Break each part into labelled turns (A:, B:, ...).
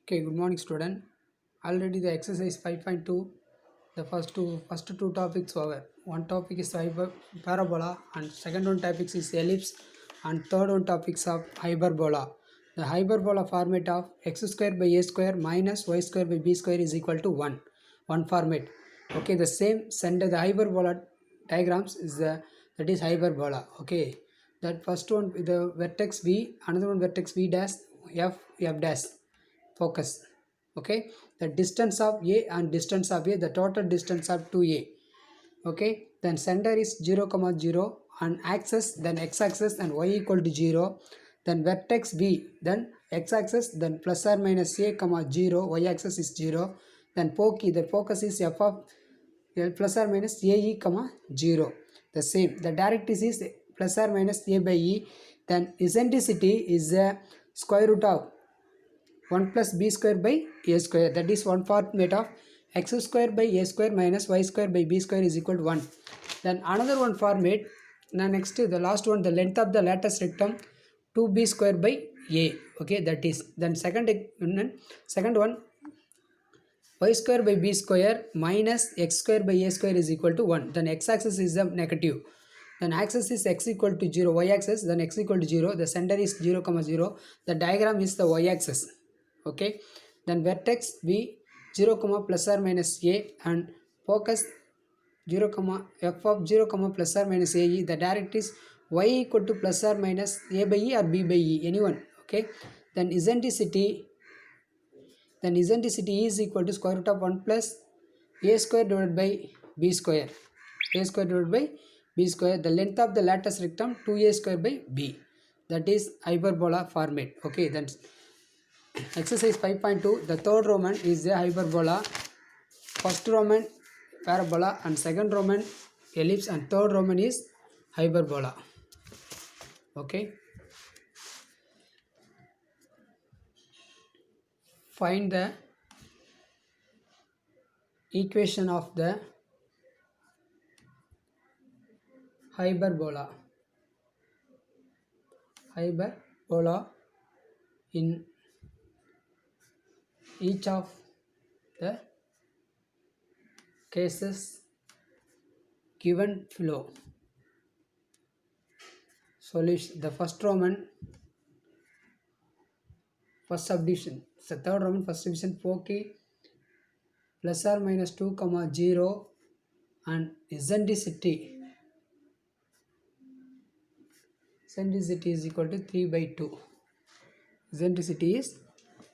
A: Okay, good morning, student. Already the exercise 5.2, the first two topics over. One topic is parabola, and second one topic is ellipse, and third one topics of hyperbola. The hyperbola format of x square by a square minus y square by b square is equal to 1. One format. Okay, the same center the hyperbola diagrams is that is hyperbola. Okay, that first one with the vertex v, another one vertex v dash, f dash. Focus. Okay, the distance of a and distance of a, the total distance of 2a. Okay, then center is 0 comma 0 and axis, then x-axis and y equal to 0, then vertex b, then x-axis, then plus or minus a comma 0, y-axis is 0, then the focus is f of plus or minus ae comma 0. The same, the directrix is plus or minus a by e, then eccentricity is the square root of 1 plus b square by a square, that is one format of x square by a square minus y square by b square is equal to 1. Then another one format, now next the last one, the length of the lattice rectum 2b square by a. Okay, that is, then second one y square by b square minus x square by a square is equal to 1. Then x-axis is the negative. Then axis is x equal to 0, y-axis, then x equal to 0, the center is 0 comma 0, the diagram is the y-axis. Okay, then vertex v 0 comma plus or minus a and focus 0 comma f of 0 comma plus or minus a e, the directrix y equal to plus or minus a by e or b by e, anyone. Okay, then eccentricity is equal to square root of 1 plus a square divided by b square, a square divided by b square, the length of the lattice rectum 2a square by b, that is hyperbola format. Okay, then exercise 5.2, the third Roman is the hyperbola, first Roman parabola and second Roman ellipse and third Roman is hyperbola. Okay, find the equation of the hyperbola in each of the cases given below. Solution, the first Roman first subdivision, the third Roman first division 4k plus or minus 2 comma 0 and eccentricity is equal to 3 by 2. Eccentricity is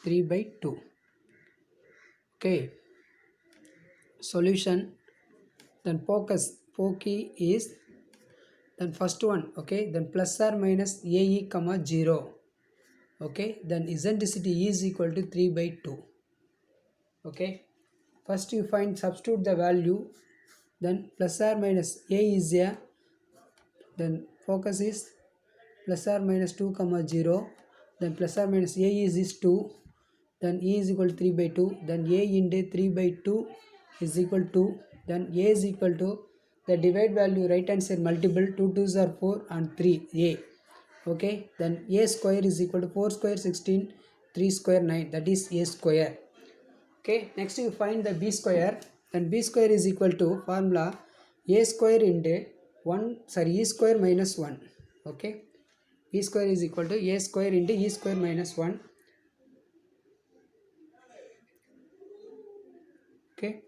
A: 3 by 2. Okay, solution, then focus 4 key is, then first one, okay, then plus or minus ae comma 0. Okay, then eccentricity is equal to 3 by 2. Okay, first you substitute the value, then plus or minus a is a, then focus is plus or minus 2 comma 0, then plus or minus a is 2, then e is equal to 3 by 2, then a into 3 by 2 is equal to, then a is equal to, the divide value right hand side multiple, 2 2s are 4 and 3 a. Okay, then a square is equal to 4 square 16, 3 square 9, that is a square. Okay, next you find the b square, then b square is equal to formula a square into e square minus 1. Okay, e square is equal to a square into e square minus 1. Okay,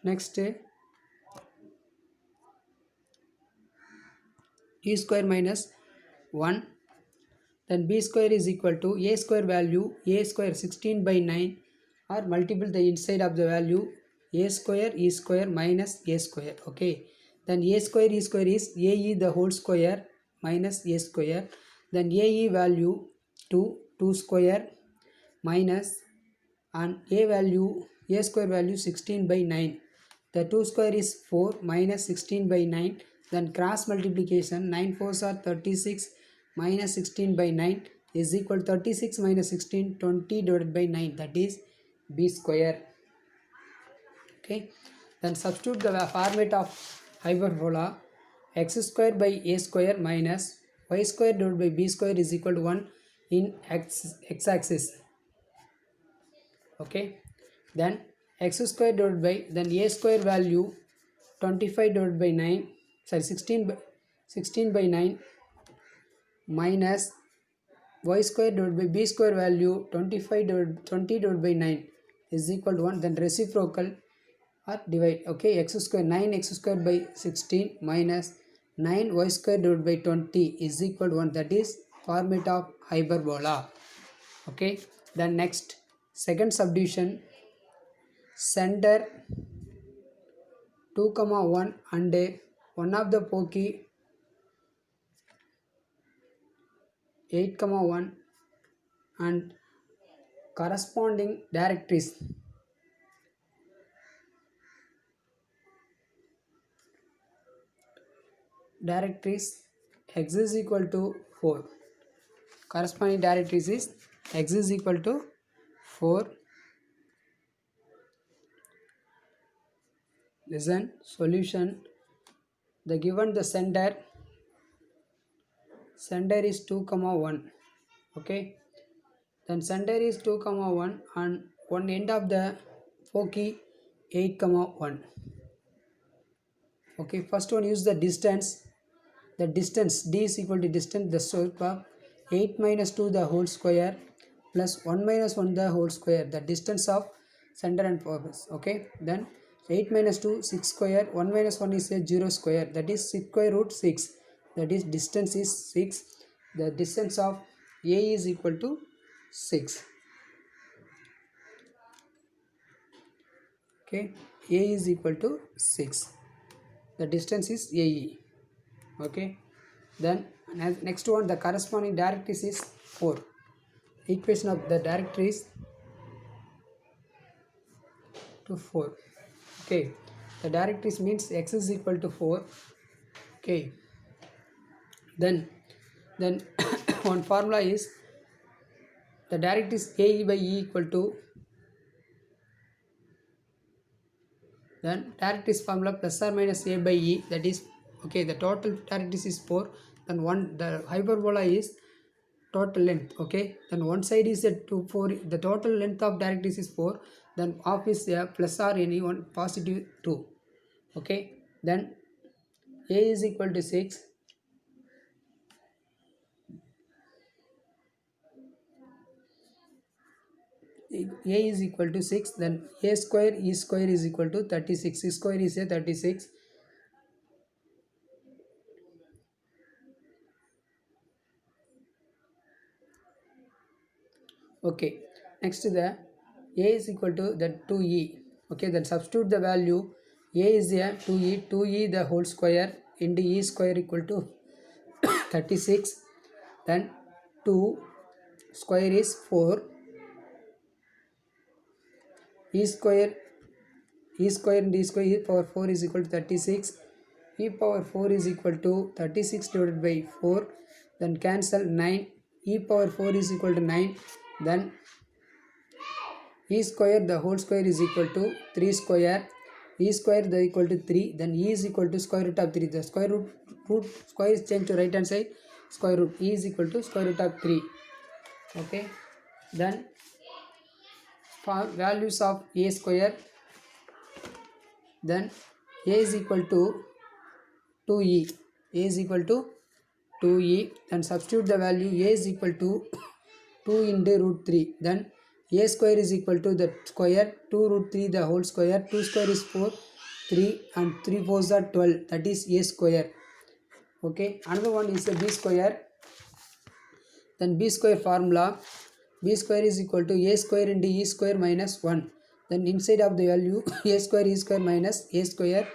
A: next e square minus 1, then b square is equal to a square value a square 16 by 9 or multiple the inside of the value a square e square minus a square. Okay, then a square e square is ae the whole square minus a square, then ae value 2 square minus, and a square value 16 by 9, the 2 square is 4 minus 16 by 9, then cross multiplication 9 4s are 36 minus 16 by 9 is equal to 36 minus 16, 20 divided by 9, that is b square. Okay, then substitute the format of hyperbola x square by a square minus y square divided by b square is equal to 1 in x-axis. Okay, then x square divided by, then a square value 25 divided by 9, sorry 16 by 9 minus y square divided by b square value 25 divided 20 divided by 9 is equal to 1. Then reciprocal or divide. Okay, x square 9x square by 16 minus 9y square divided by 20 is equal to 1. That is format of hyperbola. Okay, then next second subdivision, center 2 comma 1 and one of the pokey 8 comma 1 and corresponding directories x is equal to 4. Corresponding directories is x is equal to 4. Listen, solution. The given the center is 2 comma 1. Okay, then center is 2 comma 1 and one end of the pokey 8 comma 1. Okay, first one, use the distance. The distance d is equal to distance, the slope of 8 minus 2 the whole square plus 1 minus 1 the whole square, the distance of center and purpose. Okay, then 8 minus 2 6 square, 1 minus 1 is a 0 square, that is 6 square root 6, that is distance is 6. The distance of a is equal to 6. Okay, a is equal to 6, the distance is AE. Okay, then next one, the corresponding directories is 4. Equation of the directories to 4. Okay, the directories means x is equal to 4. Okay, then one formula is the directories AE by E equal to, then directories formula plus or minus A by E, that is, okay, the total directories is 4, then the hyperbola is total length. Okay, then one side is at 2 4, the total length of directories is 4, then half is a plus or any one positive 2. Okay, then a is equal to 6, a is equal to 6, then a square e square is equal to 36. E square is a 36. Okay, next the a is equal to the 2e. Okay, then substitute the value. A is a 2e the whole square into e square equal to 36, then 2 square is 4, e square and e square, e power 4 is equal to 36, e power 4 is equal to 36 divided by 4, then cancel 9, e power 4 is equal to 9, then e square the whole square is equal to 3 square, e square the equal to 3, then e is equal to square root of 3, the square root square is changed to right hand side, square root, e is equal to square root of 3. Okay, then for values of a square, then a is equal to 2e, a is equal to 2e, then substitute the value, a is equal to 2 into root 3, then a square is equal to the square 2 root 3 the whole square, 2 square is 4, 3 and 3 4s are 12, that is a square. Okay, another one is a b square, then b square formula, b square is equal to a square into e square minus 1, then inside of the value a square e square minus a square,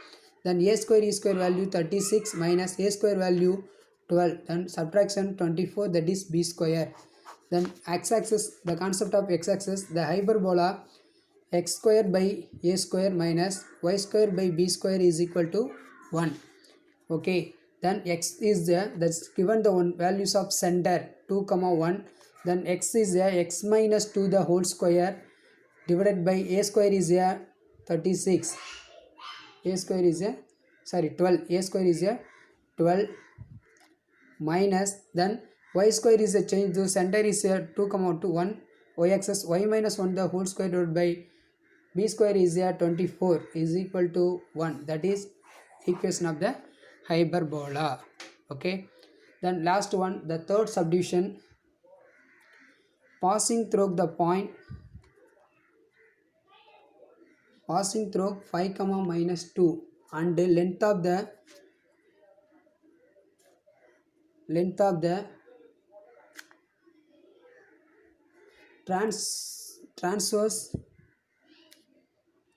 A: then a square e square value 36 minus a square value 12, then subtraction 24, that is b square. Then x-axis, the concept of x-axis, the hyperbola x square by a square minus y square by b square is equal to 1. Okay, then x is there, that's given the one values of center 2 comma 1, then x is a x minus 2 the whole square divided by a square is a 36, a square is a 12, a square is a 12 minus, then y square is a change to center is a 2 comma 2 1, y-axis y minus 1 the whole square divided by b square is a 24 is equal to 1. That is equation of the hyperbola. Okay, then last one, the third subdivision, passing through the point, passing through 5 comma minus 2 and the length of the transverse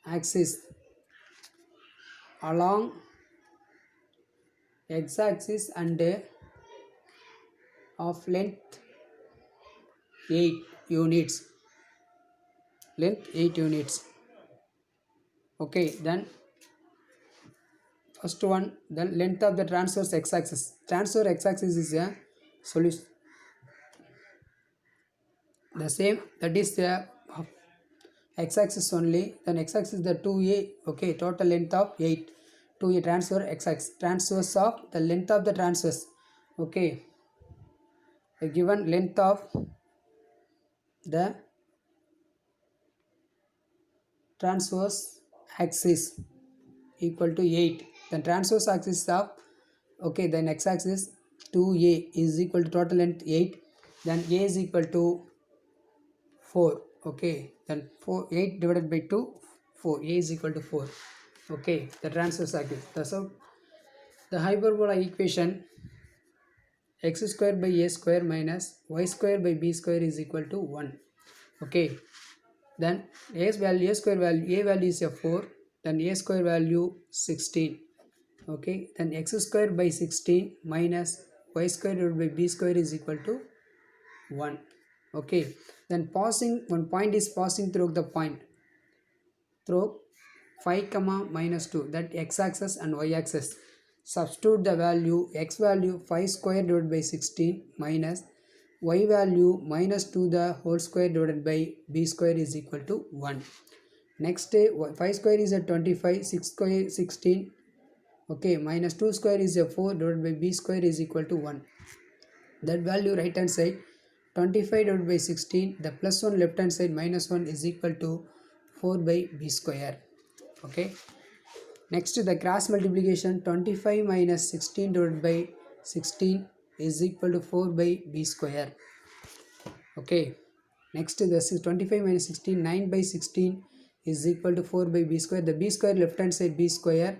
A: axis along x-axis and of length 8 units. Okay, then first one, then length of the transverse x-axis. Transverse x-axis is a solution the same, that is the x-axis only. Then x-axis the 2a. Okay, total length of 8. 2a transfer x-axis, transverse of the length of the transverse. Okay, a given length of the transverse axis equal to 8. Then transverse axis of, okay, then x-axis 2a is equal to total length 8. Then a is equal to 4. Okay, then 8 divided by 2, 4. A is equal to 4. Okay, the transverse axis. So the hyperbola equation, x square by a square minus y square by b square is equal to 1. Okay, then a value is a 4, then a square value 16. Okay, then x square by 16 minus y square divided by b square is equal to 1. Okay, then one point is passing through the point through 5 comma minus 2, that x-axis and y-axis. Substitute the value, x value 5 square divided by 16 minus y value minus 2 the whole square divided by b square is equal to 1. Next, 5 square is a 25, 6 square 16. Okay, minus 2 square is a 4 divided by b square is equal to 1. That value right hand side 25 divided by 16, the plus 1 left hand side minus 1 is equal to 4 by b square. Okay, next the cross multiplication, 25 minus 16 divided by 16 is equal to 4 by b square. Okay, next this is 25 minus 16, 9 by 16 is equal to 4 by b square. The b square left hand side b square,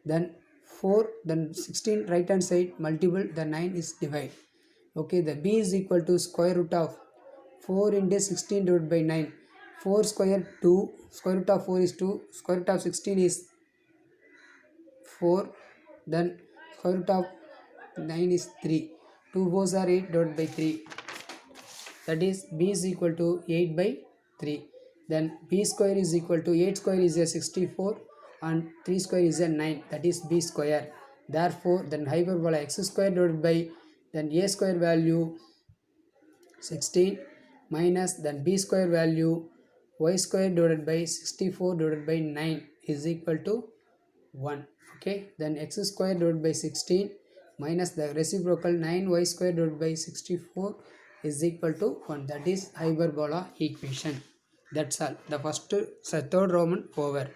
A: then 4, then 16 right hand side multiple, the 9 is divide. Okay, the b is equal to square root of 4 into 16 divided by 9. 4 square 2, square root of 4 is 2, square root of 16 is 4, then square root of 9 is 3. 2 4s are 8 divided by 3. That is b is equal to 8 by 3. Then b square is equal to 8 square is a 64 and 3 square is a 9. That is b square. Therefore, then hyperbola x square divided by then a square value 16 minus then b square value y square divided by 64 divided by 9 is equal to 1. Okay, then x square divided by 16 minus the reciprocal 9y square divided by 64 is equal to 1. That is hyperbola equation. That's all. The third Roman over.